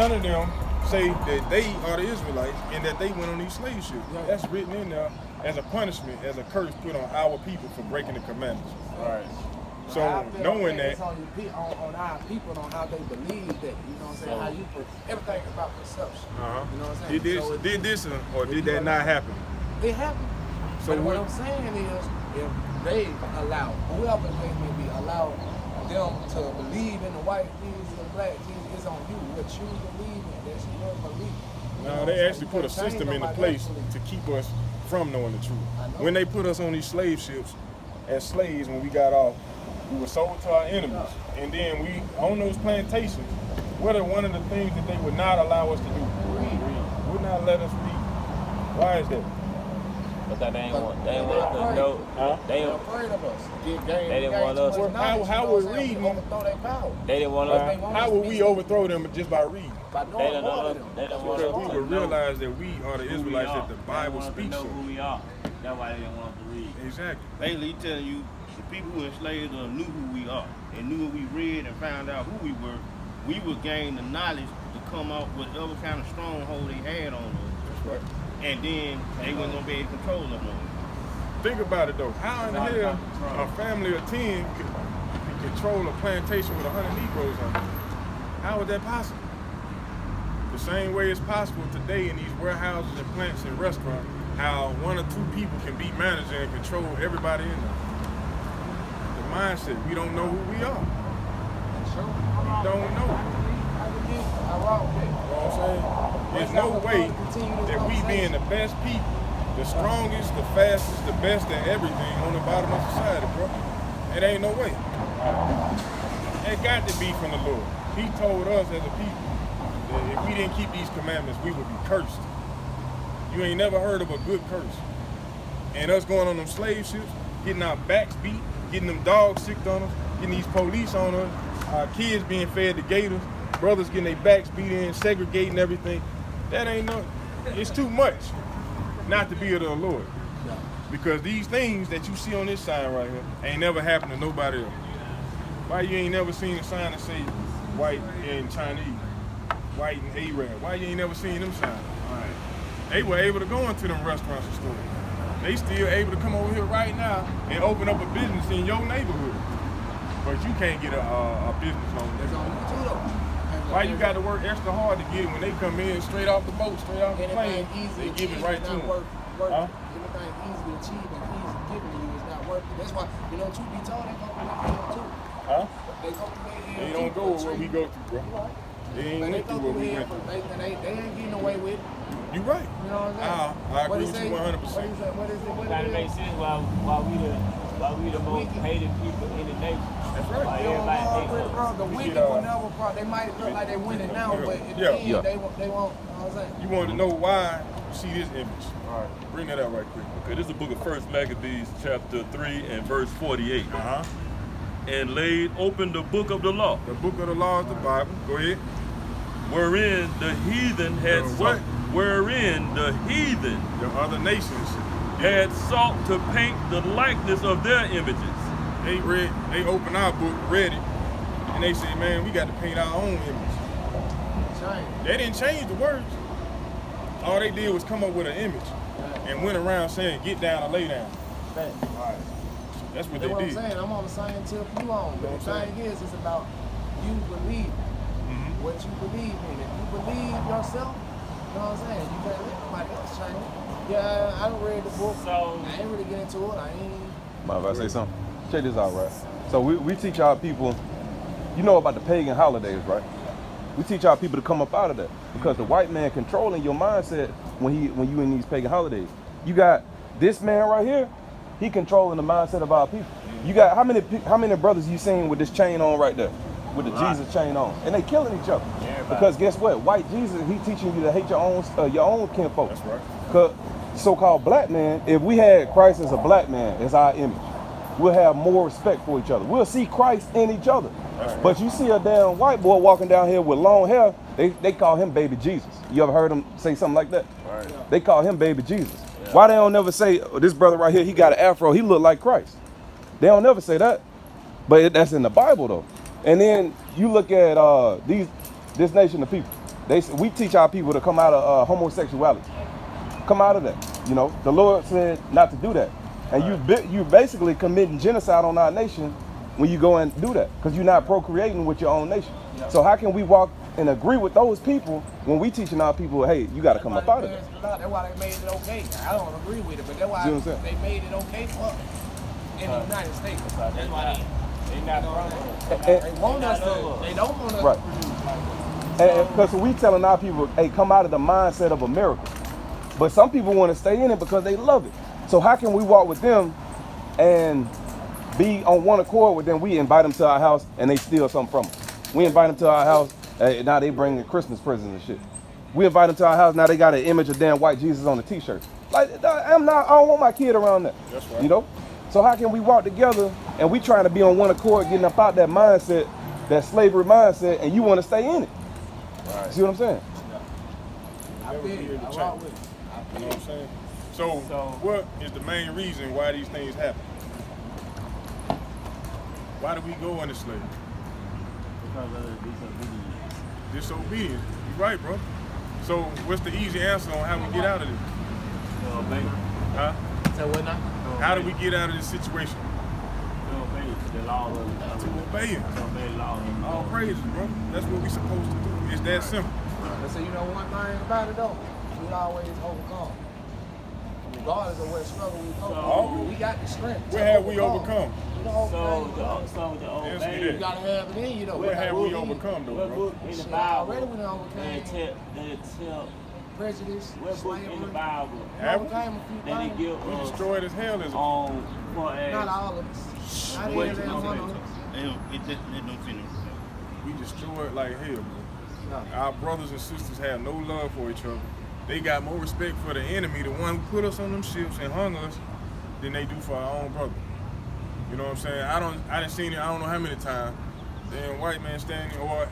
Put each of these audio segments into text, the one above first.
none of them say that they are the Israelites and that they went on these slave ships. Yeah. That's written in there as a punishment, as a curse put on our people for breaking the commandments. Right. So knowing that, it's on our people on how they believe that, you know what I'm saying? How you put everything about perception. You know what I'm saying? did this or did that not happen? It happened. So but what I'm saying is, if they allow, whoever they may be, allow them to believe in the white Jesus and black Jesus, it's on you. What you believe in, that's your belief. No, they actually put a system into place to keep us from knowing the truth. When they put us on these slave ships as slaves, when we got off, we were sold to our enemies. And then we, on those plantations, what are one of the things that they would not allow us to do? Read. Would not let us read. Why is that? Because they ain't want us to know. Huh? They afraid of us. They didn't want us. How would reading? They didn't want us. How would we overthrow them just by reading? They don't want Because us we to would realize that we are the Israelites that the Bible speaks know of. who we are. That's why they didn't want us to read. Exactly. Basically telling you the people who enslaved us knew who we are and knew what we read and found out who we were. We would gain the knowledge to come out with whatever kind of stronghold they had on us. That's right. And then they weren't going to be able to control us no more. Think about it though. How in the hell a family of 10 could control a plantation with 100 Negroes on it? How is that possible? The same way it's possible today in these warehouses and plants and restaurants, how one or two people can be manager and control everybody in there. The mindset, we don't know who we are. We don't know. You know what I'm saying? There's no way that we being the best people, the strongest, the fastest, the best at everything on the bottom of society, bro. It ain't no way. It got to be from the Lord. He told us as a people that if we didn't keep these commandments, we would be cursed. You ain't never heard of a good curse. And us going on them slave ships, getting our backs beat, getting them dogs sicked on us, getting these police on us, our kids being fed to gators, brothers getting their backs beat in, segregating everything. That ain't no, it's too much not to be of the Lord. Because these things that you see on this sign right here ain't never happened to nobody else. Why you ain't never seen a sign that say white and Chinese, white and Arab? Why you ain't never seen them signs? They were able to go into them restaurants and stores. They still able to come over here right now and open up a business in your neighborhood. But you can't get a business loan. That's on you too though. Why you got to work extra hard to get it when they come in straight off the boat, straight off the plane? They give it right to them. Anything easily achieved and easy given to you is not worth it. That's why, you know, truth be told, they go through their hell too. Huh? They go through their hell They don't go with what we go through, bro. They ain't went through what we went through. They ain't getting away with it. You right. You know what I'm saying? I agree with you 100%. What is it? Trying to make sense why we the most hated people in the nation. That's right. Why everybody hates us. The wicked will never prosper. They might look like they winning now, but at the end, they won't. You know what I'm saying? You want to know why you see this image. All right. Bring that out right quick. Okay, this is the book of 1 Maccabees, chapter 3 and verse 48. And laid open the book of the law. The book of the law is the Bible. Go ahead. Wherein the heathen had sought. Wherein the heathen, the other nations, had sought to paint the likeness of their images. They opened our book, read it, and they said, man, we got to paint our own image. They didn't change the words. All they did was come up with an image and went around saying, get down or lay down. All right. That's what they did. What I'm saying. I'm on the same tip you on. But the thing is, it's about you believe what you believe in. If you believe yourself, you know what I'm saying? You can't let nobody else change it. Yeah, I done read the book. So I ain't really get into it. I ain't. Mind if I say something? Check this out, right? So we teach our people, you know about the pagan holidays, right? We teach our people to come up out of that because the white man controlling your mindset when you in these pagan holidays. You got this man right here, he controlling the mindset of our people. You got how many brothers you seen with this chain on right there, with the Jesus chain on, and they killing each other. Because guess what? White Jesus, he teaching you to hate your own kinfolk. That's right. Cause so-called black man, if we had Christ as a black man as our image, we'll have more respect for each other. We'll see Christ in each other. Right. But you see a damn white boy walking down here with long hair, they call him baby Jesus. You ever heard them say something like that? Right. They call him baby Jesus. Yeah. Why they don't never say, oh, this brother right here, he got an afro, he look like Christ? They don't never say that. But that's in the Bible though. And then you look at this nation of people. We teach our people to come out of homosexuality. Come out of that. You know, the Lord said not to do that. And you're basically committing genocide on our nation when you go and do that, because you're not procreating with your own nation. So how can we walk and agree with those people when we teaching our people, hey, you got to come up out of that? That's why they made it okay. I don't agree with it, but that's why they made it okay for us in the United States. That's why they not they want us to. They don't want us to produce. Because we telling our people, hey, come out of the mindset of America. But some people want to stay in it because they love it. So how can we walk with them and be on one accord with them? We invite them to our house and they steal something from us. We invite them to our house, now they bring the Christmas presents and shit. We invite them to our house, now they got an image of damn white Jesus on the t-shirt. Like, I don't want my kid around that. That's right. You know? So how can we walk together and we trying to be on one accord, getting up out that mindset, that slavery mindset, and you want to stay in it? Right. See what I'm saying? I feel you. I walk with you. You know what I'm saying? So what is the main reason why these things happen? Why do we go into slavery? Because of disobedience. Disobedience. You're right, bro. So what's the easy answer on how we get out of this? Obey. Huh? So what now? How do we get out of this situation? To obey the law of To obey it. To obey the law. All praises, bro. That's what we supposed to do. It's that simple. So you know one thing about it though, we always overcome. Regardless of what struggle we go through, we got the strength. Where have we overcome? So to obey, you gotta have it in you though. Where have we overcome though, what bro? book in the Bible? Already we done overcame. Tell prejudice, what book slavery. in the Bible? Have we? Overcame a few That things. they give We us destroyed as hell as on for Not as all of us. I Wait, didn't have one of us. They don't finish. we destroyed like hell, bro. No. Our brothers and sisters have no love for each other. They got more respect for the enemy, the one who put us on them ships and hung us, than they do for our own brother. You know what I'm saying? I done seen it, I don't know how many times. Damn white man standing, or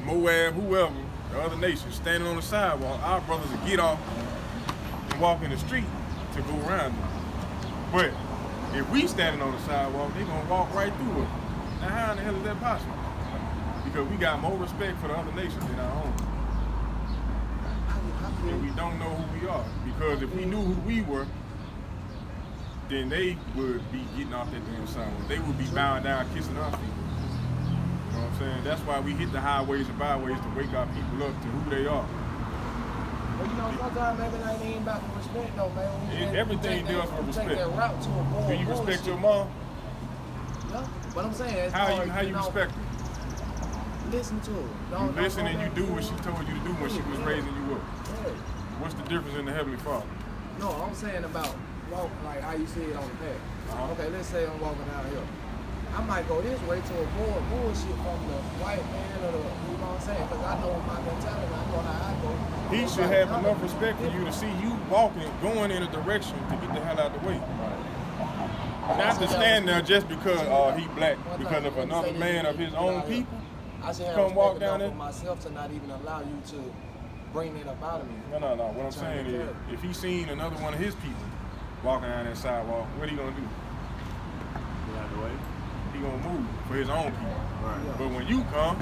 Moab, whoever, the other nation, standing on the sidewalk. Our brothers will get off and walk in the street to go around them. But if we standing on the sidewalk, they gonna walk right through us. Now how in the hell is that possible? Because we got more respect for the other nations than our own. And we don't know who we are. Because if we knew who we were, then they would be getting off that damn sidewalk. They would be bowing down, kissing our feet. You know what I'm saying? That's why we hit the highways and byways to wake our people up to who they are. But you know, sometimes maybe that ain't about the respect though, man. Everything deals with respect. Take that route to avoid Do you respect your mom? Yeah, but I'm saying, How you respect her? Listen to her. You listen and you do what she told you to do when she was raising you up. What's the difference in the Heavenly Father? No, I'm saying about walk like how you see it on the path. Okay, let's say I'm walking down here. I might go this way to avoid bullshit from the white man or the, you know what I'm saying? Because I know my mentality, I know how I go. He should have enough respect for you to see you walking, going in a direction to get the hell out the way. Not to stand there just because he black, because of another man of his own people. I should have come walk respect down enough there. for myself to not even allow you to bring it up out of me. No. What I'm saying is, if he seen another one of his people walking down that sidewalk, what he gonna do? get out the way. He gonna move for his own people. Right. But when you come,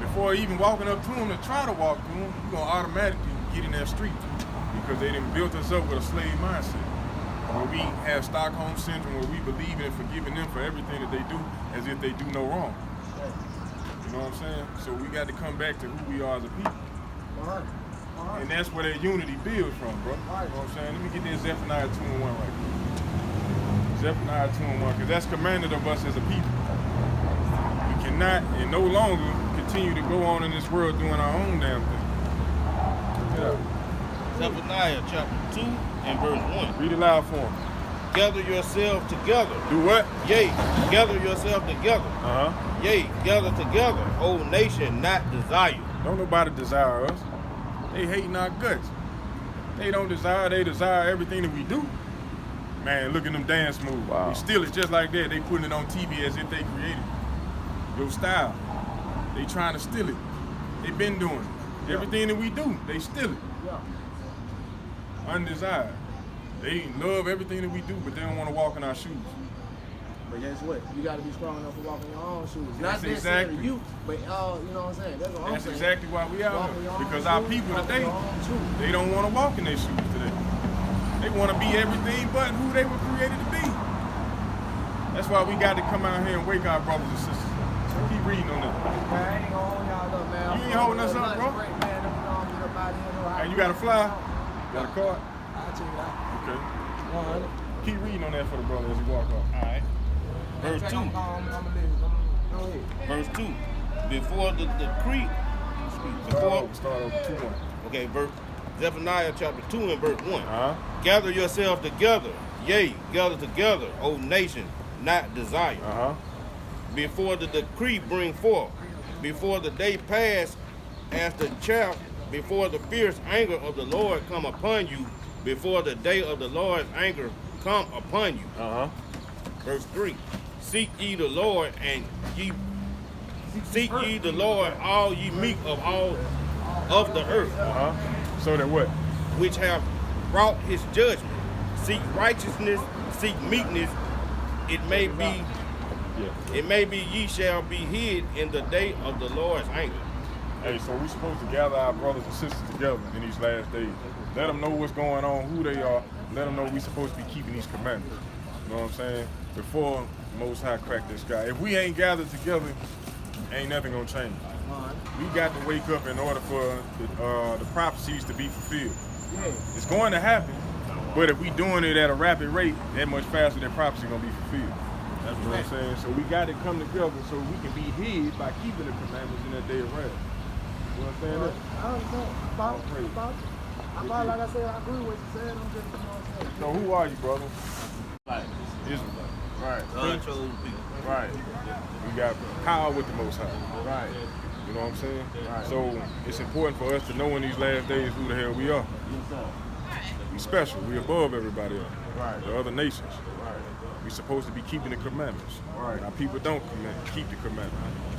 before even walking up to him to try to walk to him, you gonna automatically get in that street because they done built us up with a slave mindset. Where we have Stockholm Syndrome, where we believe in forgiving them for everything that they do as if they do no wrong. You know what I'm saying? So we got to come back to who we are as a people. And that's where that unity builds from, bro. You know what I'm saying? Let me get that Zephaniah 2 and 1 right there. Zephaniah 2 and 1, because that's commanded of us as a people. We cannot and no longer continue to go on in this world doing our own damn thing. Zephaniah chapter 2 and verse 1. Read it loud for him. Gather yourself together. Do what? Yea, gather yourself together. Uh-huh. Yea, gather together, O nation not desire. Don't nobody desire us. They hating our guts. They don't desire, they desire everything that we do. Man, look at them dance moves. Wow. They steal it just like that. They putting it on TV as if they created it. Your style. They trying to steal it. They been doing it. Everything that we do, they steal it. Undesired. They love everything that we do, but they don't want to walk in our shoes. But guess what? You got to be strong enough to walk in your own shoes. That's Not necessarily exactly. you, but you know what I'm saying? That's what I'm That's saying. exactly why we out Walk in here. your own Because our shoes, people walk in today, your own truth. they don't want to walk in their shoes today. They want to be everything but who they were created to be. That's why we got to come out here and wake our brothers and sisters. So keep reading on this. Man, I ain't gonna hold y'all up, man. You ain't holding us up, bro. Break, man. If we don't get up out of here, no, And you got a fly? You got a card? I'll check it out. Okay. 100. Keep reading on that for the brother as he walk off. All right. Verse 2. I'm gonna listen. Go ahead. Verse 2. Before the decree. Start over 2-1. Okay, Zephaniah chapter 2 and verse 1. Uh-huh. Gather yourselves together, yea, gather together, O nation, not desire. Uh-huh. Before the decree bring forth, before the day pass as the chaff, before the fierce anger of the Lord come upon you, before the day of the Lord's anger come upon you. Uh-huh. Verse 3. Seek ye the Lord, and seek ye the Lord, all ye meek of all of the earth, Uh-huh. So that what? which have wrought his judgment. Seek righteousness, seek meekness. It may be ye shall be hid in the day of the Lord's anger. Hey, so we supposed to gather our brothers and sisters together in these last days. Let them know what's going on, who they are. Let them know we supposed to be keeping these commandments. You know what I'm saying? Before Most High crack this sky. If we ain't gathered together, ain't nothing gonna change. We got to wake up in order for the prophecies to be fulfilled. Yeah. It's going to happen, but if we doing it at a rapid rate, that much faster that prophecy gonna be fulfilled. That's what I'm saying. So we got to come together so we can be hid by keeping the commandments in that day of wrath. You understand that? I understand. About like I said, I agree with what you said. I'm just, you know what I'm saying. So who are you, brother? Like, Israelite. Right. God chose people. Right. We got power with the Most High. Right. You know what I'm saying? Right. So it's important for us to know in these last days who the hell we are. We special. We above everybody else. Right. The other nations. Right. We supposed to be keeping the commandments. Right. Our people don't keep the commandments.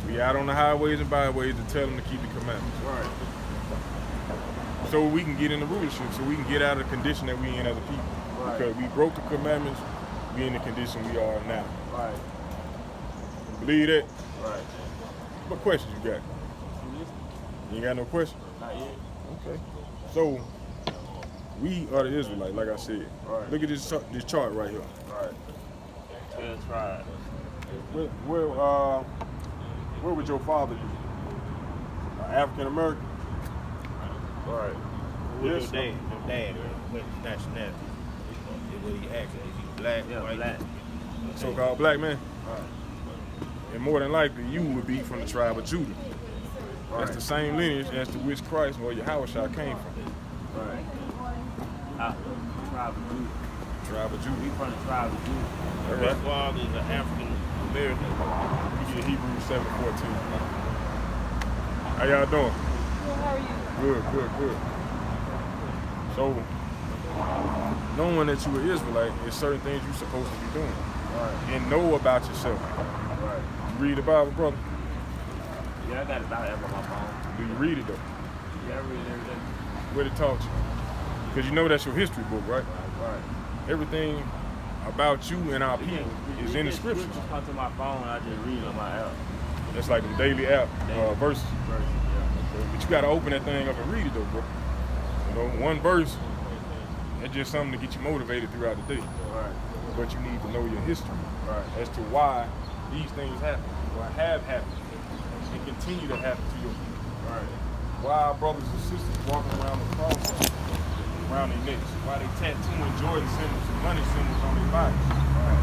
We out on the highways and byways to tell them to keep the commandments. Right. So we can get in the rulership, so we can get out of the condition that we in as a people. Right. Because we broke the commandments, we in the condition we are now. Right. Believe that? Right. What questions you got? You ain't got no questions? not yet. Okay. So we are the Israelites, like I said. Right. Look at this chart right here. Right. 12 tribes. Where would your father be? African American? Right. Who's your dad? Your dad, what nationality? What he asking? Is he black, Yeah, white? black. So-called black man? Right. And more than likely, you would be from the tribe of Judah. Right. That's the same lineage as to which Christ or Yahweh came from. Right. Tribe of Judah. Tribe of We Judah. from the tribe of Judah. His father is an African American. You see Hebrews 7:14. How y'all doing? How are you? Good. So, knowing that you are Israelite, there's certain things you're supposed to be doing. Right. And know about yourself. Right. You read the Bible, brother? Yeah, I got about it on my phone. Do you read it though? Yeah, I read everything. What it taught you? Because you know that's your history book, right? Right. Everything about you and our people is in the scriptures. Come to my phone, I just read on my app. That's like the daily app verses. Verse, yeah. But you gotta open that thing up and read it though, bro. You know, one verse, that's just something to get you motivated throughout the day. Right. But you need to know your history Right. as to why these things happen, or have happened, and continue to happen to your people. Right. Why our brothers and sisters walking around the cross, around their necks, why they tattooing Jordan symbols and money symbols on their bodies. Right.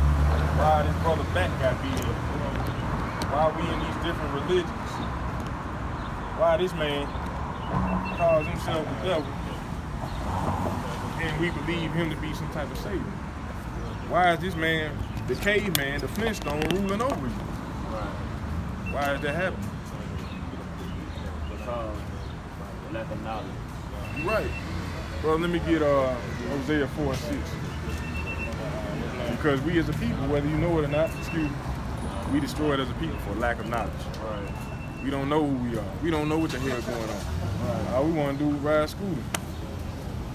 Why this brother back got beat in. Why we in these different religions. Why this man calls himself the devil and we believe him to be some type of savior. Why is this man, the caveman, the Flintstone, ruling over you? Right. Why is that happening? Because the lack of knowledge. You're right. Well, let me get Hosea 4:6. Because we as a people, whether you know it or not, we destroyed as a people for lack of knowledge. Right. We don't know who we are. We don't know what the hell going on. Right. All we want to do is ride scooter.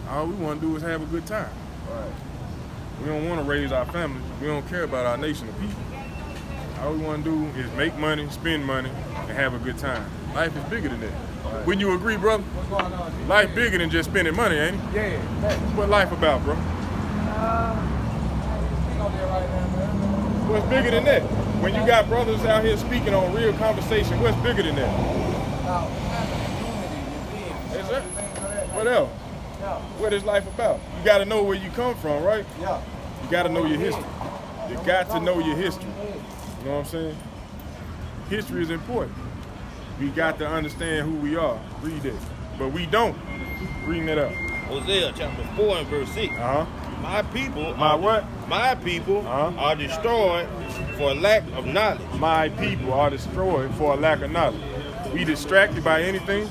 All we want to do is have a good time. Right. We don't want to raise our families. We don't care about our nation of people. All we want to do is make money, spend money, and have a good time. Life is bigger than that. Right. Wouldn't you agree, brother? What's going on? Life bigger than just spending money, ain't it? Yeah. What life about, bro? Speak on that right now, man. What's bigger than that? When you got brothers out here speaking on real conversation, what's bigger than that? Now, unity, Is it? What else? Yeah. What is life about? You got to know where you come from, right? Yeah. You got to know your history. You got to know your history. You know what I'm saying? History is important. We got to understand who we are. Read it. But we don't. Reading it up. Hosea chapter 4 and verse 6. My people My what? My people are destroyed for lack of knowledge. My people are destroyed for a lack of knowledge. We distracted by anything.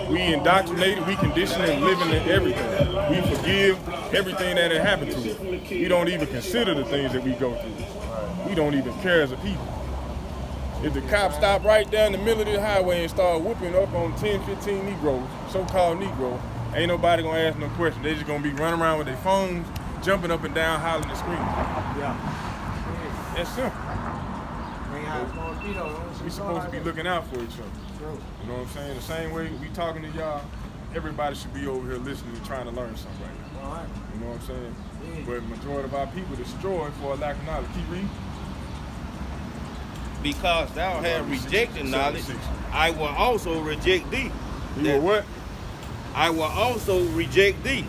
We indoctrinated, we conditioned and living in everything. We forgive everything that had happened to us. We don't even consider the things that we go through. We don't even care as a people. If the cops stop right down the middle of the highway and start whooping up on 10, 15 Negroes, so-called Negroes, ain't nobody gonna ask no question. They just gonna be running around with their phones, jumping up and down, hollering and screaming. Yeah. That's simple. We We supposed to be looking out for each other. True. You know what I'm saying? The same way we talking to y'all, everybody should be over here listening and trying to learn something right now. All right. You know what I'm saying? Yeah. But majority of our people destroyed for a lack of knowledge. Keep reading. Because thou hast rejected knowledge, I will also reject thee. You will what? I will also reject thee,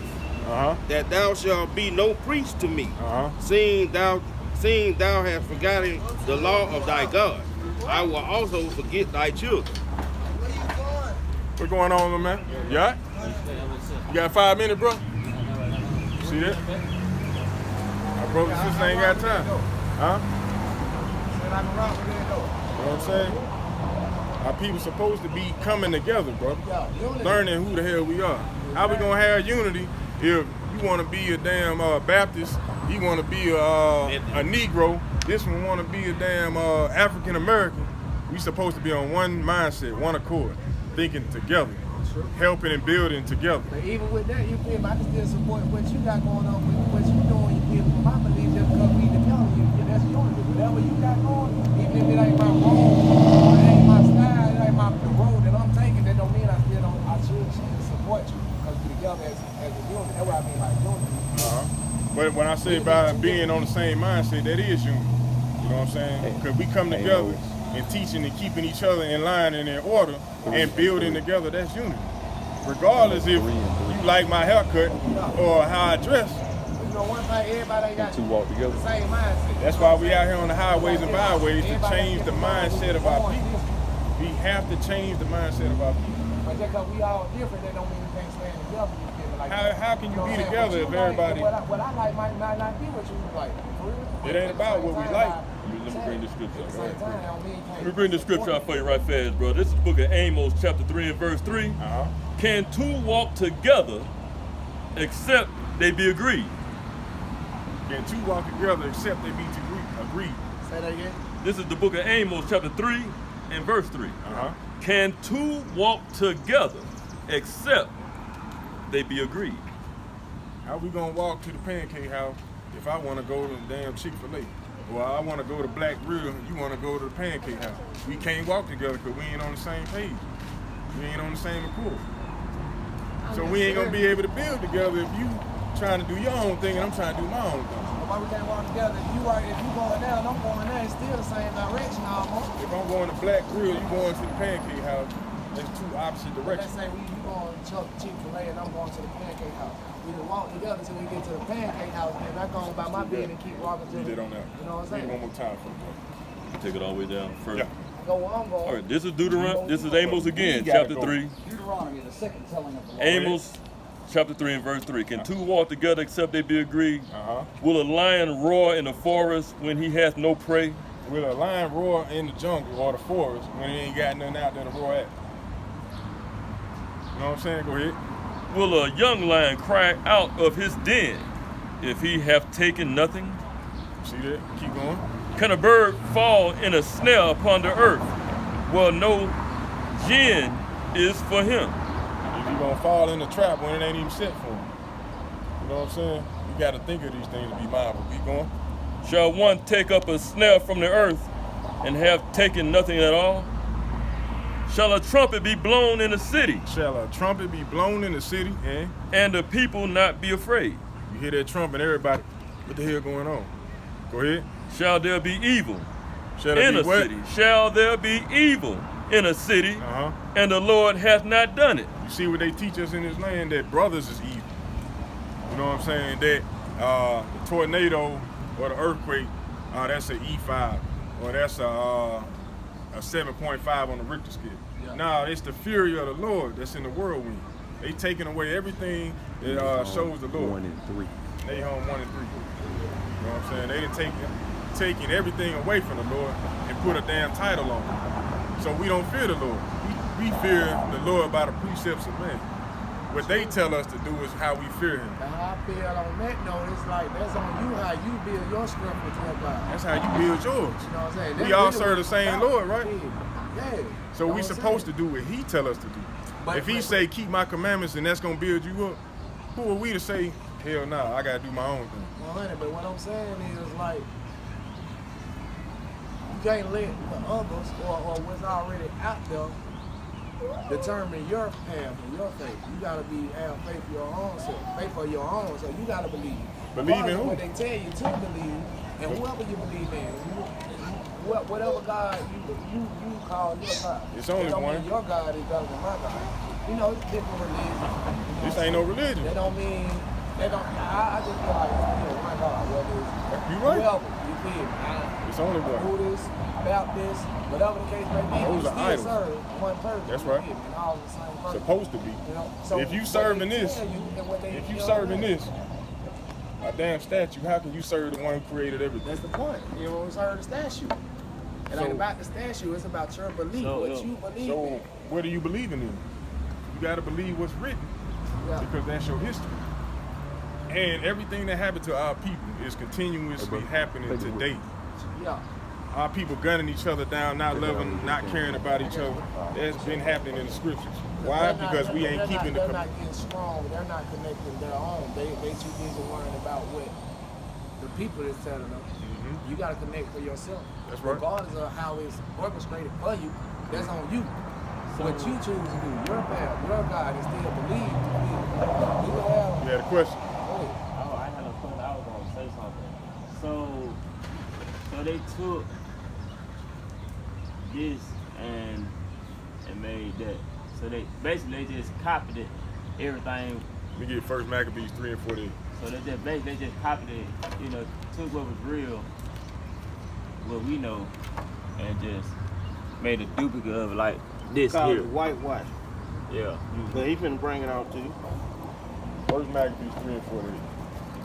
that thou shalt be no priest to me, seeing thou hast forgotten the law of thy God. I will also forget thy children. What's going on, little man? You all right? You got 5 minutes, bro? See that? My brother and sister ain't got time. Huh? You know what I'm saying? Our people supposed to be coming together, bro. Learning who the hell we are. How we gonna have unity if you wanna be a damn Baptist, you wanna be a Negro, this one wanna be a damn African American. We supposed to be on one mindset, one accord, thinking together, helping and building together. But even with that, you feel I can still support what you got going on with what you doing. You feel my belief just because we together. You feel that's unity. Whatever you got going, even if it ain't my role, it ain't my style, it ain't the road that I'm taking, that don't mean I should support you because we together as a unit. That's what I mean by unity. But when I say about being on the same mindset, that is unity. You know what I'm saying? Because we come together and teaching and keeping each other in line and in order and building together, that's unity. Regardless if you like my haircut or how I dress. You know, one thing, everybody got Two walk together. the same mindset. That's why we out here on the highways and byways to change the mindset of our people. We have to change the mindset of our people. But just because we all different, that don't mean we can't stand together. You feel me? Like, How can you be together if everybody... What I like might not be what you like. For real. It ain't about what we like. Let me bring the scripture At the up. same time, I don't mean Let me bring the scripture out for you right fast, bro. This is the book of Amos, chapter 3 and verse 3. Can two walk together except they be agreed? Can two walk together except they be agreed? Say that again. This is the book of Amos, chapter 3 and verse 3. Can two walk together except they be agreed? How we gonna walk to the pancake house if I wanna go to the damn Chick-fil-A? Or I wanna go to Black Grill, you wanna go to the pancake house. We can't walk together because we ain't on the same page. We ain't on the same accord. So we ain't gonna be able to build together if you trying to do your own thing and I'm trying to do my own thing. Why we can't walk together? If you going down, I'm going there, it's still the same direction almost. If I'm going to Black Grill, you going to the pancake house, that's two opposite directions. Let's say you going to Chick-fil-A and I'm going to the pancake house. We can walk together till we get to the pancake house and I go by my bed and keep walking to Read it on that. You know what I'm Read saying? it one more time for me. Take it all the way down first. Yeah. Go where I'm going. All right, this is Deuteronomy. This is Amos again, You gotta chapter go. 3. Deuteronomy, the second telling of the Lord. Amos, chapter 3 and verse 3. Can two walk together except they be agreed? Will a lion roar in the forest when he has no prey? Will a lion roar in the jungle or the forest when he ain't got nothing out there to roar at? You know what I'm saying? Go ahead. Will a young lion cry out of his den if he have taken nothing? See that? Keep going. Can a bird fall in a snare upon the earth? Well, no gin is for him. If you gonna fall in the trap when it ain't even set for him. You know what I'm saying? You gotta think of these things to be mindful. Keep going. Shall one take up a snare from the earth and have taken nothing at all? Shall a trumpet be blown in the city? Shall a trumpet be blown in the city? And the people not be afraid? You hear that trumpet, everybody, what the hell going on? Go ahead. Shall there be evil Shall in it a be what? city? Shall there be evil in a city, and the Lord hath not done it? You see what they teach us in this land, that brothers is evil. You know what I'm saying? That the tornado or the earthquake, that's an E5, or that's a 7.5 on the Richter scale. Yeah. Now it's the fury of the Lord that's in the whirlwind. They taking away everything that shows the Lord. 1 and 3. They home 1 and 3. You know what I'm saying? They done taking everything away from the Lord and put a damn title on it. So we don't fear the Lord. We fear the Lord by the precepts of man. What they tell us to do is how we fear him. And how I feel on that note, it's like that's on you how you build your strength with your God. That's how you build yours. You know what I'm saying? We all serve the same Lord, right? Yeah. So we supposed to do what he tell us to do. If he say keep my commandments and that's gonna build you up, who are we to say, hell nah, I gotta do my own thing? 100, but what I'm saying is like you can't let the others or what's already out there determine your path and your faith. You gotta have faith for your own self, faith for your own. So you gotta believe. Believe in who? What they tell you to believe, and whoever you believe in, whatever God you call your God. It's only don't one. Mean your God is better than my God. You know, it's different religions. This ain't no religion. That don't mean they don't. I just feel like my God, whether it's You right. whoever, you feel me? It's only one. Buddhist, Baptist, whatever the case may be, Those you are still idols. serve one person. That's you right. feel me? And all the same person. Supposed to be. You know? So If you what serving they this, tell you and what they- if you know serving what I mean? this, a damn statue, how can you serve the one who created everything? That's the point. You know, serve the statue. It ain't about the statue, it's about your belief, what you believe So in. what are you believing in? You gotta believe what's written, because that's your history. And everything that happened to our people is continuously happening today. Yeah. Our people gunning each other down, not loving, not caring about each other. That's been happening in the scriptures. Why? Because we ain't keeping the They're not getting strong. They're not connecting their own. They too busy worrying about what the people is telling them. You got to connect for yourself. That's right. Regardless of how it's orchestrated for you, that's on you. What you choose to do, your path, your God, and still believe. You had a question? Oh, I had a question. I was gonna say something. So they took this and made that. So they basically just copied it, everything. Let me get First Maccabees 3 and 48. So they just copied it, you know, took what was real, what we know, and just made a duplicate of like this Called here. it whitewash. Yeah. But he finna bring it out to you. First Maccabees 3 and 48.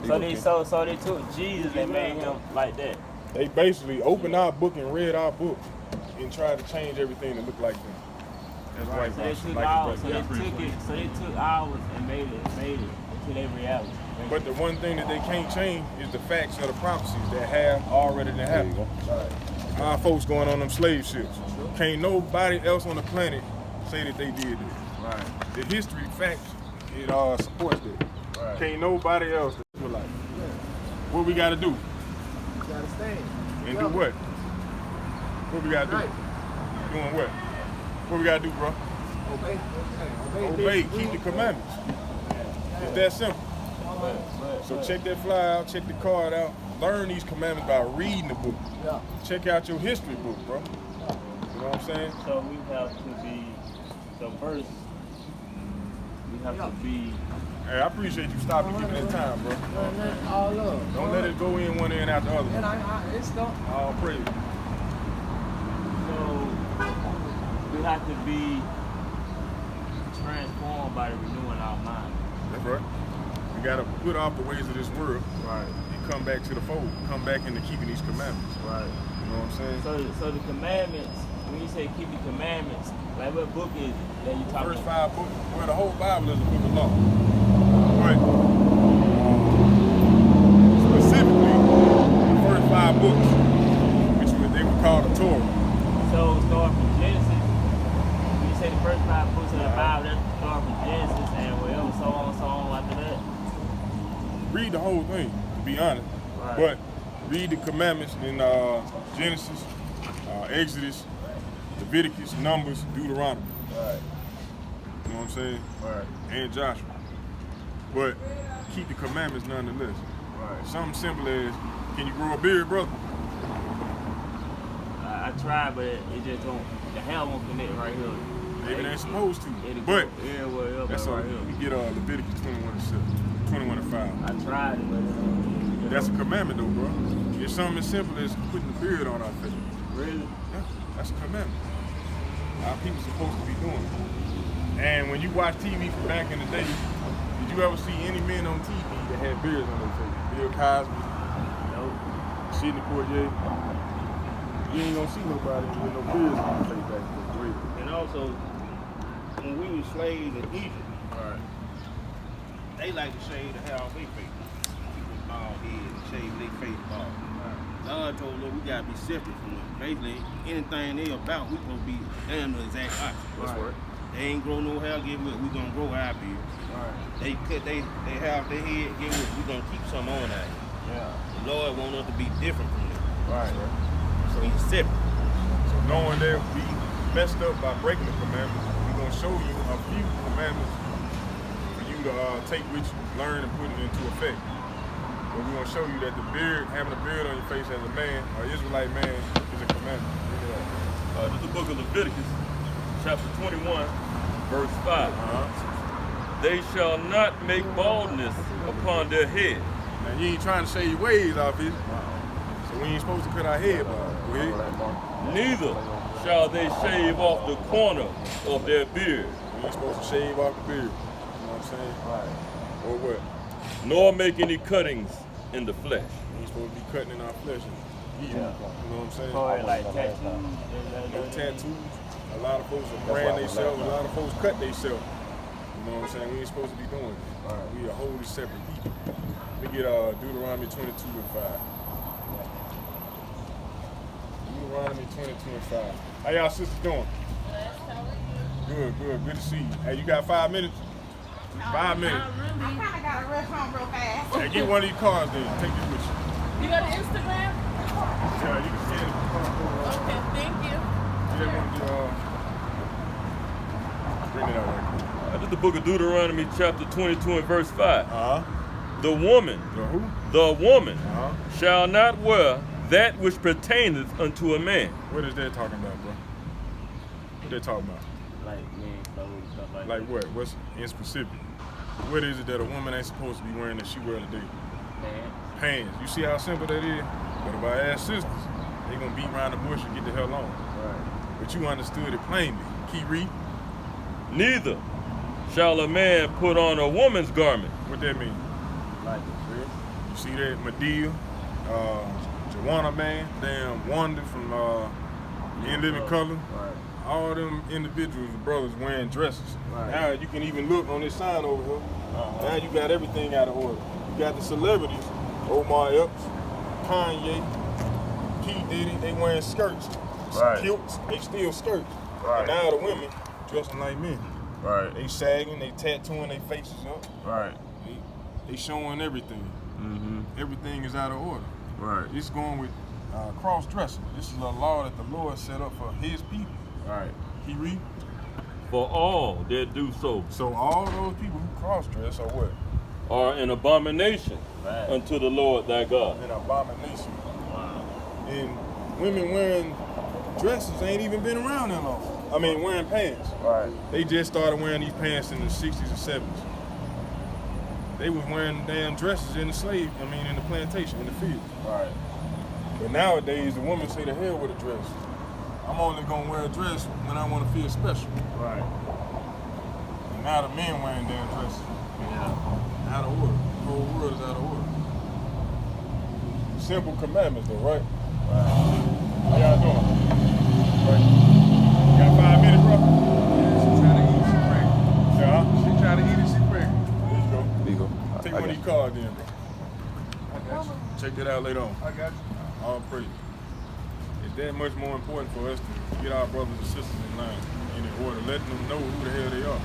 So they took Jesus and made him like that. They basically opened our book and read our book and tried to change everything to look like them. That's Right. So they whitewash. took Like ours. the So they took ours and made it to their reality. But the one thing that they can't change is the facts of the prophecies that have already happened. Our folks going on them slave ships. Can't nobody else on the planet say that they did this. Right. The history facts, it supports that. Right. Can't nobody else do it like that. What we gotta do? You gotta stand. And do what? What we gotta do? Right. Doing what? What we gotta do, bro? Obey, keep the commandments. It's that simple. So check that flyer out, check the card out. Learn these commandments by reading the book. Yeah. Check out your history book, bro. You know what I'm saying? So we have to be, so first, we have to be. Hey, I appreciate you stopping giving that time, bro. All love. Don't let it go in one end after the other. And it's not. All praise. So we have to be transformed by the renewing our mind. That's right. We gotta put off the ways of this world. Right. And come back to the fold. Come back into keeping these commandments. Right. You know what I'm saying? So the commandments, when you say keep the commandments, like what book is that you talking First about? 5 books, well, the whole Bible is a book of law. But specifically, the first 5 books, which they would call the Torah. So start from Genesis. When you say the first 5 books of the Bible, that's start from Genesis and whatever, so on after that. Read the whole thing, to be honest. Right. But read the commandments in Genesis, Exodus, Leviticus, Numbers, Deuteronomy. Right. You know what I'm saying? Right. And Joshua. But keep the commandments nonetheless. Right. Something simple as, can you grow a beard, brother? I tried, but it just don't. The hair won't connect right here. Maybe it ain't supposed to. It'll But go everywhere else that's but all. right here. We get Leviticus 21:5. I tried it, but That's a commandment though, bro. It's something as simple as putting the beard on our face. really. Yeah, that's a commandment. Our people supposed to be doing it. And when you watch TV from back in the day, did you ever see any men on TV that had beards on their face? Bill Cosby, Nope. Sidney Poitier. You ain't gonna see nobody with no beards on their face back then. And also, when we were slaves in Egypt, they like to shave the hair off their face. Keep a bald head and shave their face bald. God told them we gotta be separate from them. Basically, anything they about, we supposed to be damn the exact opposite. That's right. They ain't grow no hair, get what we gonna grow our beard. Right. They cut they hair off their head, get what we gonna keep some on that. Yeah. The Lord want us to be different from them. Right. So be separate. So knowing that we messed up by breaking the commandments, we're gonna show you a few commandments for you to take with you, learn, and put it into effect. But we're gonna show you that the beard, having a beard on your face as a man, or Israelite man, is a commandment. This is the book of Leviticus, chapter 21, verse 5. They shall not make baldness upon their head. Now you ain't trying to shave your waves off it, so we ain't supposed to cut our head bald. Go ahead. Neither shall they shave off the corner of their beard, We ain't supposed to shave off the beard. You know what I'm saying? Right. Or what? nor make any cuttings in the flesh. We ain't supposed to be cutting in our flesh and eating. Yeah. You know what I'm saying? Probably like tattoos. No tattoos. A lot of folks are brand themselves. A lot of folks cut themselves. You know what I'm saying? We ain't supposed to be doing it. Right. We a wholly separate people. We get Deuteronomy 22:5. Deuteronomy 22:5. How y'all sisters doing? Good, good. Good to see you. Hey, you got 5 minutes? 5 minutes. I kind of got to rush home real fast. Hey, get one of these cars then. Take this with you. You got an Instagram? Yeah, you can scan it. Okay, thank you. Yeah, one of the, bring it out right quick. This is the book of Deuteronomy, chapter 22 and verse 5. Uh-huh. The woman, The who? the woman Uh-huh. shall not wear that which pertaineth unto a man. What is that talking about, bro? What they talking about? Like men clothes, stuff like Like what? What's in specific? What is it that a woman ain't supposed to be wearing that she wear today? that. Pants. You see how simple that is? But if I ask sisters, they gonna beat around the bush and get the hell on. Right. But you understood it plainly. Keep reading. Neither shall a man put on a woman's garment. What that mean? Like the dress. You see that? Medea, Joanna Man, damn Wanda from In Living Color. Right. All them individuals, brothers wearing dresses. Right. Now you can even look on this sign over here. Now you got everything out of order. You got the celebrities, Omar Epps, Kanye, P. Diddy, they wearing skirts. Right. Kilts, they still skirts. Right. And now the women dressing like men. Right. They sagging, they tattooing their faces up. Right. They showing everything. Mm-hmm. Everything is out of order. Right. It's going with cross-dressing. This is a law that the Lord set up for his people. Right. He read. For all that do so So all those people who cross-dress are what? are an abomination Right. unto the Lord thy God. An abomination. And women wearing dresses ain't even been around that long. I mean, wearing pants. Right. They just started wearing these pants in the 60s and 70s. They was wearing damn dresses in the in the plantation, in the field. Right. But nowadays, the women say the hell with a dress. I'm only gonna wear a dress when I wanna feel special. Right. And now the men wearing damn dresses. Yeah. Out of order. The whole world is out of order. Simple commandments though, right? How y'all doing? Right. You got 5 minutes, bro? She trying to eat it, she pregnant. Yeah. She trying to eat it, she pregnant. There you go. There you go. Take I one of got these cards then, bro. I got you. Check that out later on. I got you. All praise. It's that much more important for us to get our brothers and sisters in line and in order, letting them know who the hell they are.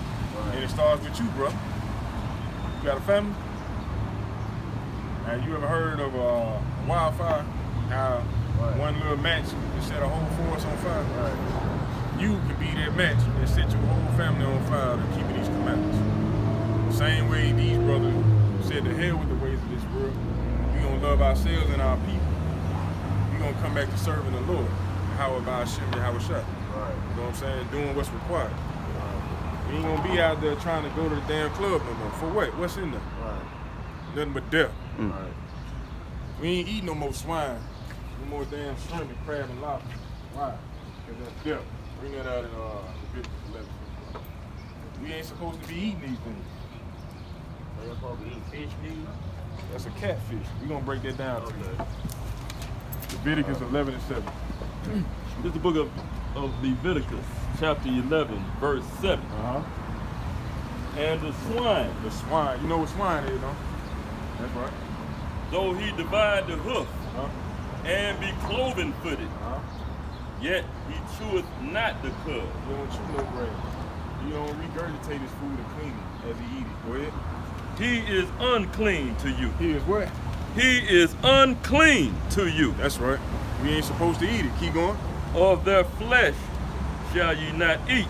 And it starts with you, bro. You got a family? Now, you ever heard of a wildfire, how one little match can set a whole forest on fire. You can be that match that set your whole family on fire to keep these commandments. Same way these brothers said to hell with the ways of this world. We gonna love ourselves and our people. We gonna come back to serving the Lord. How about Hashem and how it shot? You know what I'm saying? Doing what's required. We ain't gonna be out there trying to go to the damn club no more. For what? What's in there? Nothing but death. We ain't eating no more swine. No more damn shrimp and crab and lobster. Why? Because that's death. Bring that out in Leviticus 11. We ain't supposed to be eating these things. You're supposed to eat fish, dude? That's a catfish. We're going to break that down. Leviticus 11 and 7. This is the book of Leviticus, chapter 11, verse 7. And the swine. The swine. You know what swine is, don't you? That's right. Though he divide the hoof and be cloven-footed, yet he cheweth not the cud. You don't chew no bread. You don't regurgitate his food and clean it as he eat it. Go ahead. He is unclean to you. He is what? He is unclean to you. That's right. We ain't supposed to eat it. Keep going. Of their flesh shall ye not eat,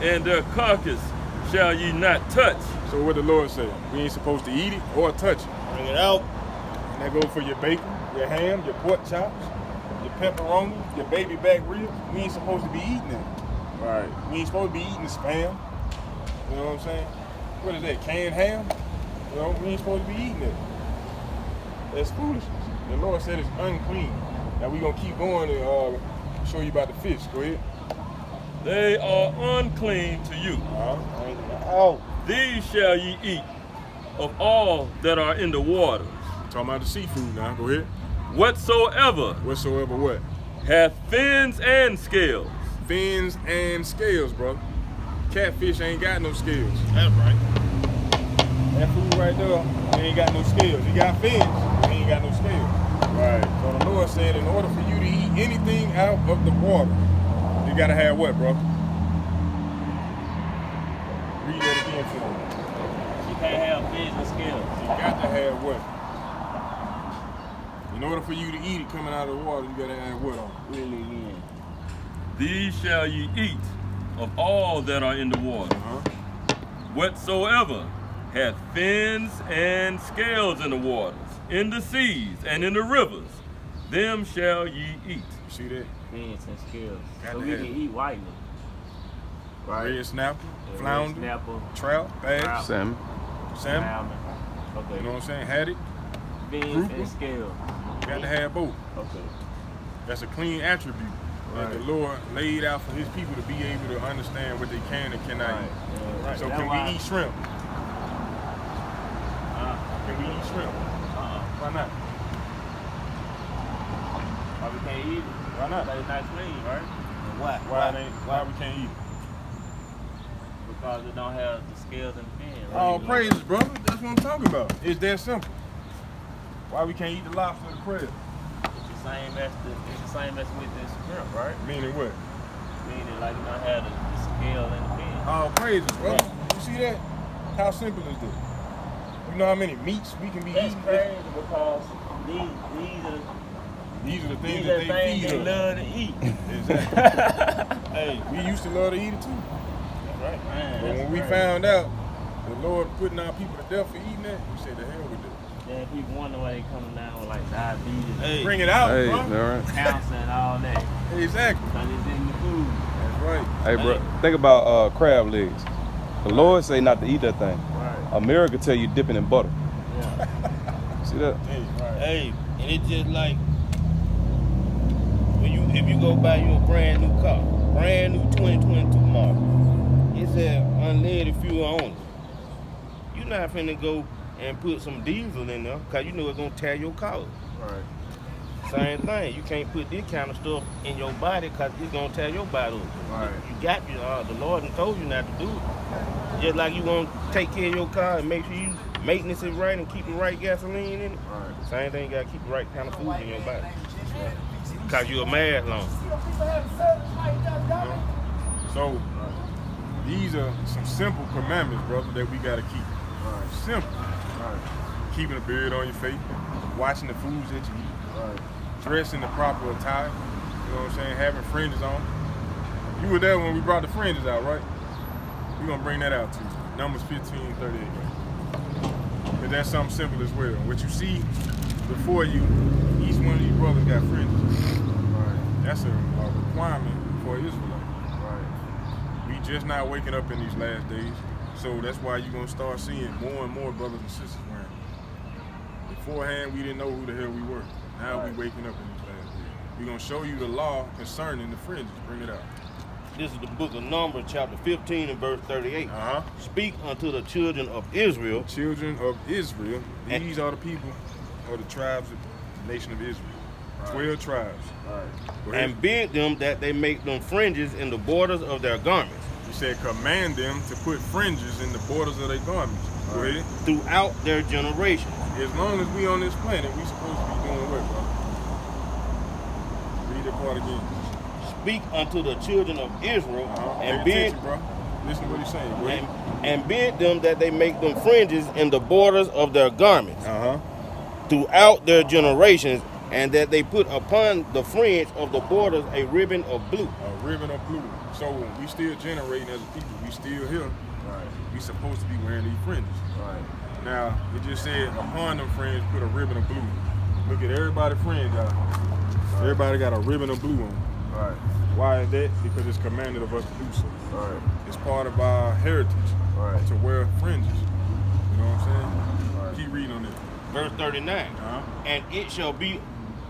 and their carcass shall ye not touch. So what the Lord said? We ain't supposed to eat it or touch it. Bring it out. And that goes for your bacon, your ham, your pork chops, your pepperoni, your baby back ribs. We ain't supposed to be eating that. Right. We ain't supposed to be eating spam. You know what I'm saying? What is that, canned ham? You know, we ain't supposed to be eating that. That's foolishness. The Lord said it's unclean. Now we're going to keep going and show you about the fish. Go ahead. They are unclean to you. These shall ye eat of all that are in the waters. Talking about the seafood now. Go ahead. Whatsoever Whatsoever what? hath fins and scales. Fins and scales, brother. Catfish ain't got no scales. That's right. That food right there, he ain't got no scales. He got fins, but he ain't got no scales. Right. So the Lord said in order for you to eat anything out of the water, you gotta have what, bro? Read that again for me. You can't have fins and scales. You got to have what? In order for you to eat it coming out of the water, you gotta have what on it? Really again. These shall ye eat of all that are in the water. Whatsoever hath fins and scales in the waters, in the seas and in the rivers, them shall ye eat. You see that? Fins and scales. Got So to we have can it. eat whitening. Right? Red snapper, Yeah, flounder, red snapper, trout, bass, trout, Salmon. salmon. salmon. Okay. You know what I'm saying? Had it. Fins grouper. and scales. You got to have both. Okay. That's a clean attribute that the Lord laid out for his people to be able to understand what they can and cannot eat. Right. So That's can why- we eat shrimp? Can we eat shrimp? Why not? Why we can't eat it? Why not? Because it's not clean, right? Why? Why we can't eat it? Because it don't have the scales and the fins. All praises, brother. That's what I'm talking about. It's that simple. Why we can't eat the lobster or the crab? It's the same as with the shrimp, right? Meaning what? Meaning like you don't have the scale and the fins. All praises, brother. You see that? How simple is this? You know how many meats we can be That's eating? crazy because these These are the are things the that things they they feed us. love to eat. Exactly. Hey, we used to love to eat it too. That's right, man. But when that's we crazy. found out the Lord putting our people to death for eating that, we said the hell with it. Then people wonder why they coming down with like diabetes, Hey. Bring it out, Hey, bro. all right. cancer, and all that. Exactly. Because it's in the food. That's right. Hey, bro, think about crab legs. The Lord say not to eat that thing. Right. America tell you dipping in butter. Yeah. See that? Hey, right. Hey, and it's just like if you go buy you a brand new car, brand new 2022 model, it said unleaded fuel only. You're not finna go and put some diesel in there because you know it's gonna tear your car up. Right. Same thing. You can't put this kind of stuff in your body because it's gonna tear your body up. Right. You got the Lord done told you not to do it. Just like you want to take care of your car and make sure you maintenance it right and keep the right gasoline in it. Right. Same thing, you gotta keep the right kind of food in your body. Cause you're a mad long. So these are some simple commandments, brother, that we gotta keep. Simple. keeping a beard on your face, watching the foods that you eat, Right. dressing the proper attire, you know what I'm saying, having fringes on. You were there when we brought the fringes out, right? We're gonna bring that out to you. Numbers 15:38. But that's something simple as well. What you see before you, each one of these brothers got fringes. Right. That's a requirement for Israelite. Right. We just not waking up in these last days. So that's why you're gonna start seeing more and more brothers and sisters wearing it. Beforehand, we didn't know who the hell we were. Now we waking up in these last days. We're gonna show you the law concerning the fringes. Bring it out. This is the book of Numbers, chapter 15 and verse 38. Speak unto the children of Israel. The children of Israel, these are the people or the tribes of the nation of Israel. 12 tribes. Right. And bid them that they make them fringes in the borders of their garments. He said, command them to put fringes in the borders of their garments. Go ahead. Throughout their generations. As long as we on this planet, we supposed to be doing what, bro? Read that part again. Speak unto the children of Israel and Pay bid, attention, bro. Listen to what he's saying. Go ahead. and bid them that they make them fringes in the borders of their garments throughout their generations, and that they put upon the fringe of the borders a ribbon of blue. A ribbon of blue. So we still generating as a people. We still here. Right. We supposed to be wearing these fringes. Right. Now, it just said upon them fringes put a ribbon of blue. Look at everybody's fringe out. Everybody got a ribbon of blue on. Right. Why is that? Because it's commanded of us to do so. Right. It's part of our heritage to wear fringes. You know what I'm saying? Right. Keep reading on it. Verse 39. And it shall be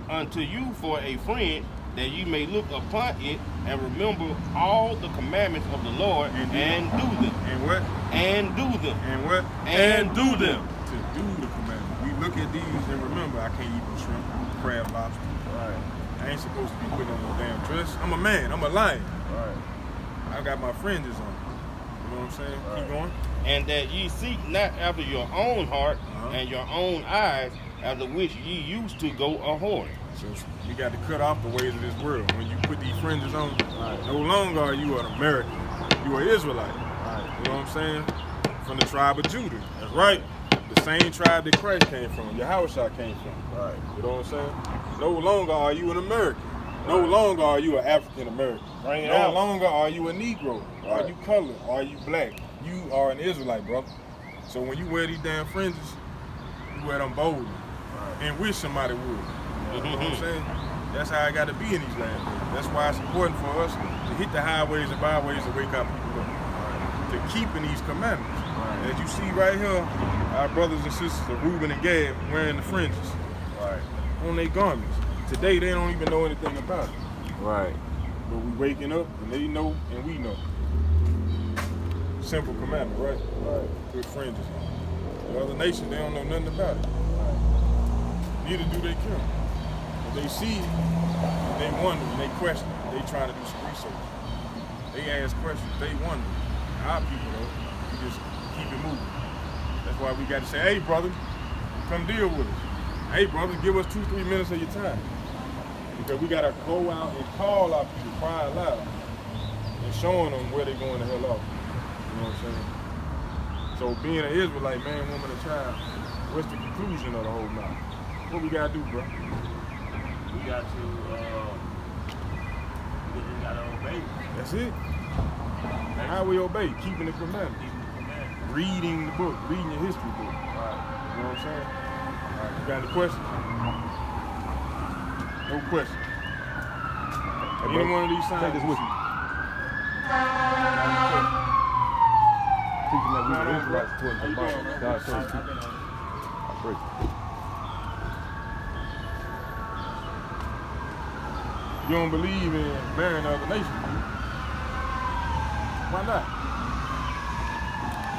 unto you for a friend, that you may look upon it and remember all the commandments of the Lord and do them. And what? And do them. And what? And do them. To do the commandments. We look at these and remember, I can't eat no shrimp, crab, lobster. Right. I ain't supposed to be putting on no damn dress. I'm a man. I'm a lion. Right. I got my fringes on. You know what I'm saying? Right. Keep going. And that ye seek not after your own heart and your own eyes, after which ye used to go a-whoring. So we got to cut off the ways of this world. When you put these fringes on, no longer are you an American. You are Israelite. Right. You know what I'm saying? From the tribe of Judah. That's right. The same tribe that Christ came from, Yahushua came from. Right. You know what I'm saying? No longer are you an American. No longer are you an African American. Bring it No out. longer are you a Negro. Are you colored? Are you black? You are an Israelite, brother. So when you wear these damn fringes, you wear them boldly and wish somebody would. You know what I'm saying? That's how it got to be in these land days. That's why it's important for us to hit the highways and byways to wake our people up. To keeping these commandments. As you see right here, our brothers and sisters of Reuben and Gad wearing the fringes on their garments. Today they don't even know anything about it. Right. But we waking up and they know and we know. Simple commandment, right? Right. Put fringes on. The other nations, they don't know nothing about it. Neither do they care. But they see it, and they wonder, and they question it. They trying to do some research. They ask questions, they wonder. Our people, though, we just keep it moving. That's why we got to say, hey, brother, come deal with us. Hey, brother, give us 2-3 minutes of your time. Because we got to go out and call our people, cry loud, and showing them where they going the hell off. You know what I'm saying? So being an Israelite, man, woman, and child, what's the conclusion of the whole matter? What we got to do, bro? We got to, we just got to obey. That's it. How we obey? Keeping the commandments. Reading the book, reading your history book. You know what I'm saying? You got any questions? No questions. Any one of these signs? Take this with you. Teaching that we are Israelites according to the Bible. God says people. I pray. You don't believe in marrying other nations, do you? Why not?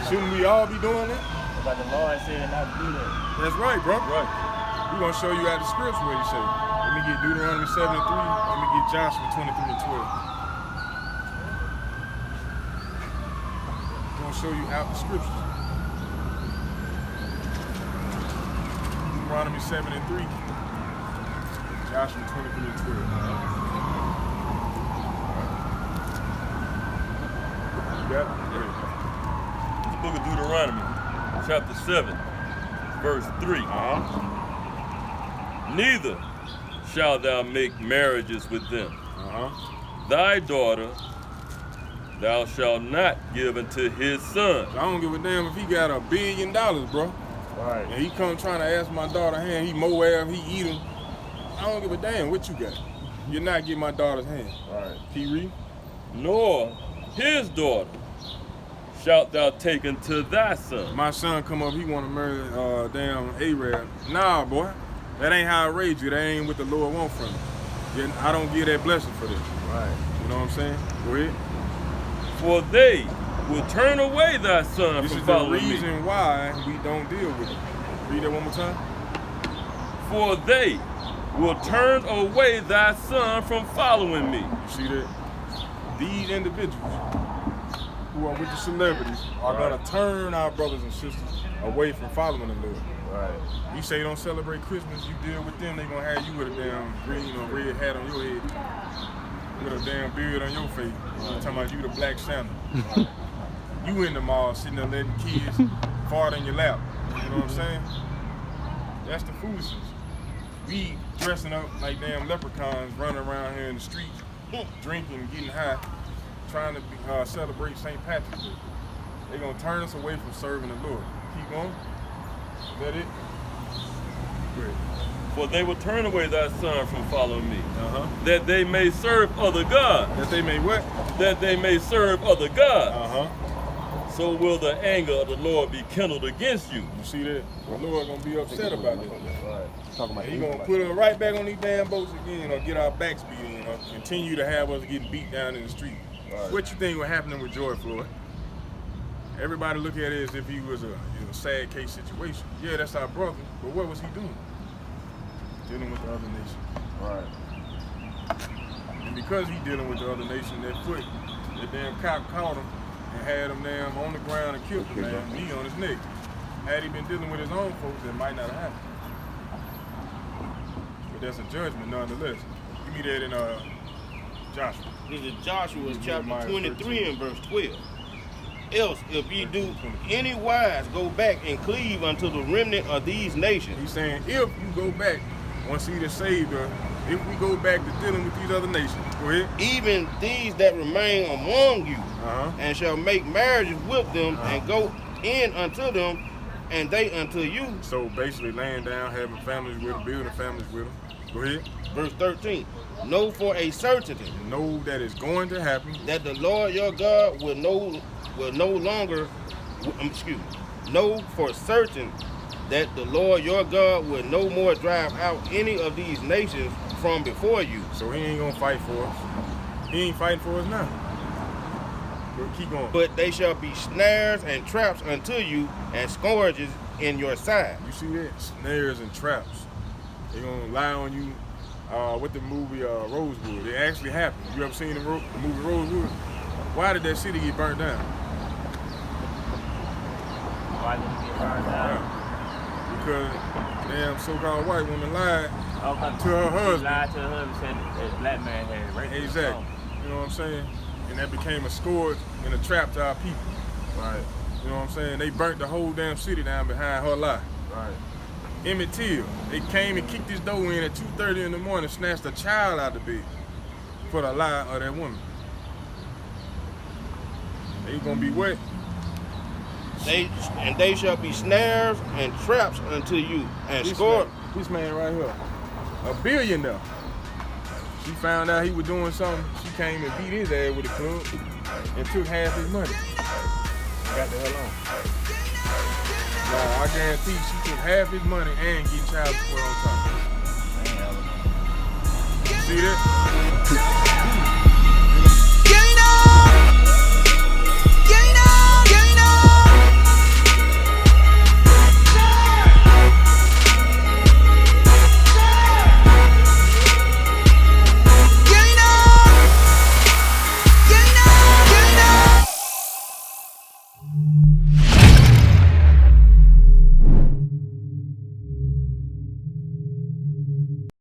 Shouldn't we all be doing that? But the Lord said not to do that. That's right, bro. Right. We're going to show you out the scripts where he say. Let me get Deuteronomy 7 and 3. Let me get Joshua 23 and 12. We're going to show you out the scriptures. Deuteronomy 7 and 3. Joshua 23 and 12. You got it? The book of Deuteronomy, chapter 7, verse 3. Neither shalt thou make marriages with them. Thy daughter thou shalt not give unto his son. I don't give a damn if he got $1 billion, bro. Right. And he come trying to ask my daughter hand, he Moab, he eat him. I don't give a damn what you got. You're not getting my daughter's hand. Right. Keep reading. Nor his daughter shalt thou take unto thy son. My son come up, he want to marry damn Arab. Nah, boy. That ain't how I raised you. That ain't what the Lord want from you. I don't give that blessing for this. Right. You know what I'm saying? Go ahead. For they will turn away thy son This from is the following reason me. why we don't deal with it. Read that one more time. For they will turn away thy son from following me. You see that? These individuals who are with the celebrities are going to turn our brothers and sisters away from following the Lord. Right. You say don't celebrate Christmas, you deal with them, they going to have you with a damn green or red hat on your head, with a damn beard on your face. You're talking about you the Black Santa. You in the mall sitting there letting kids fart in your lap. You know what I'm saying? That's the foolishness. We dressing up like damn leprechauns running around here in the streets, drinking, getting high, trying to celebrate St. Patrick's Day. They're going to turn us away from serving the Lord. Keep going. Is that it? Great. For they will turn away thy son from following me, that they may serve other gods. That they may what? That they may serve other gods. Uh-huh. So will the anger of the Lord be kindled against you. You see that? The Lord going to be upset about this. Right. Talking about He going to put us right back on these damn boats again, or get our backs beat in, or continue to have us getting beat down in the street. Right. What you think was happening with George Floyd? Everybody look at it as if he was a sad case situation. Yeah, that's our brother, but what was he doing? Dealing with the other nation. Right. And because he dealing with the other nation, that damn cop caught him and had him damn on the ground and killed him, man, knee on his neck. Had he been dealing with his own folks, that might not have happened. But that's a judgment nonetheless. Give me that in Joshua. This is Joshua chapter Jeremiah 23 and verse 12. Else, if ye do any wise go back and cleave unto the remnant of these nations. He's saying if you go back, once he done saved us, if we go back to dealing with these other nations. Go ahead. Even these that remain among you, and shall make marriages with them, and go in unto them, and they unto you. So basically laying down, having families with them, building families with them. Go ahead. Verse 13. Know for a certainty Know that it's going to happen. that the Lord your God will no longer, know for certain that the Lord your God will no more drive out any of these nations from before you. So he ain't gonna fight for us. He ain't fighting for us now. But keep going. But they shall be snares and traps unto you, and scourges in your side. You see that? Snares and traps. They gonna lie on you. With the movie Rosewood, it actually happened. You ever seen the movie Rosewood? Why did that city get burnt down? Why did it get burned down? Because damn so-called white woman lied Okay. to her She husband. lied to her husband, said that black man had raped her. Exactly. You know what I'm saying? And that became a scourge and a trap to our people. Right. You know what I'm saying? They burnt the whole damn city down behind her lie. Right. Emmett Till, they came and kicked his door in at 2:30 in the morning, snatched a child out of bed for the lie of that woman. They gonna be what? They shall be snares and traps unto you, and scourge. This man right here, a billionaire. She found out he was doing something. She came and beat his ass with a club and took half his money. Got the hell on. Nah, I guarantee she took half his money and get child support on top. See that?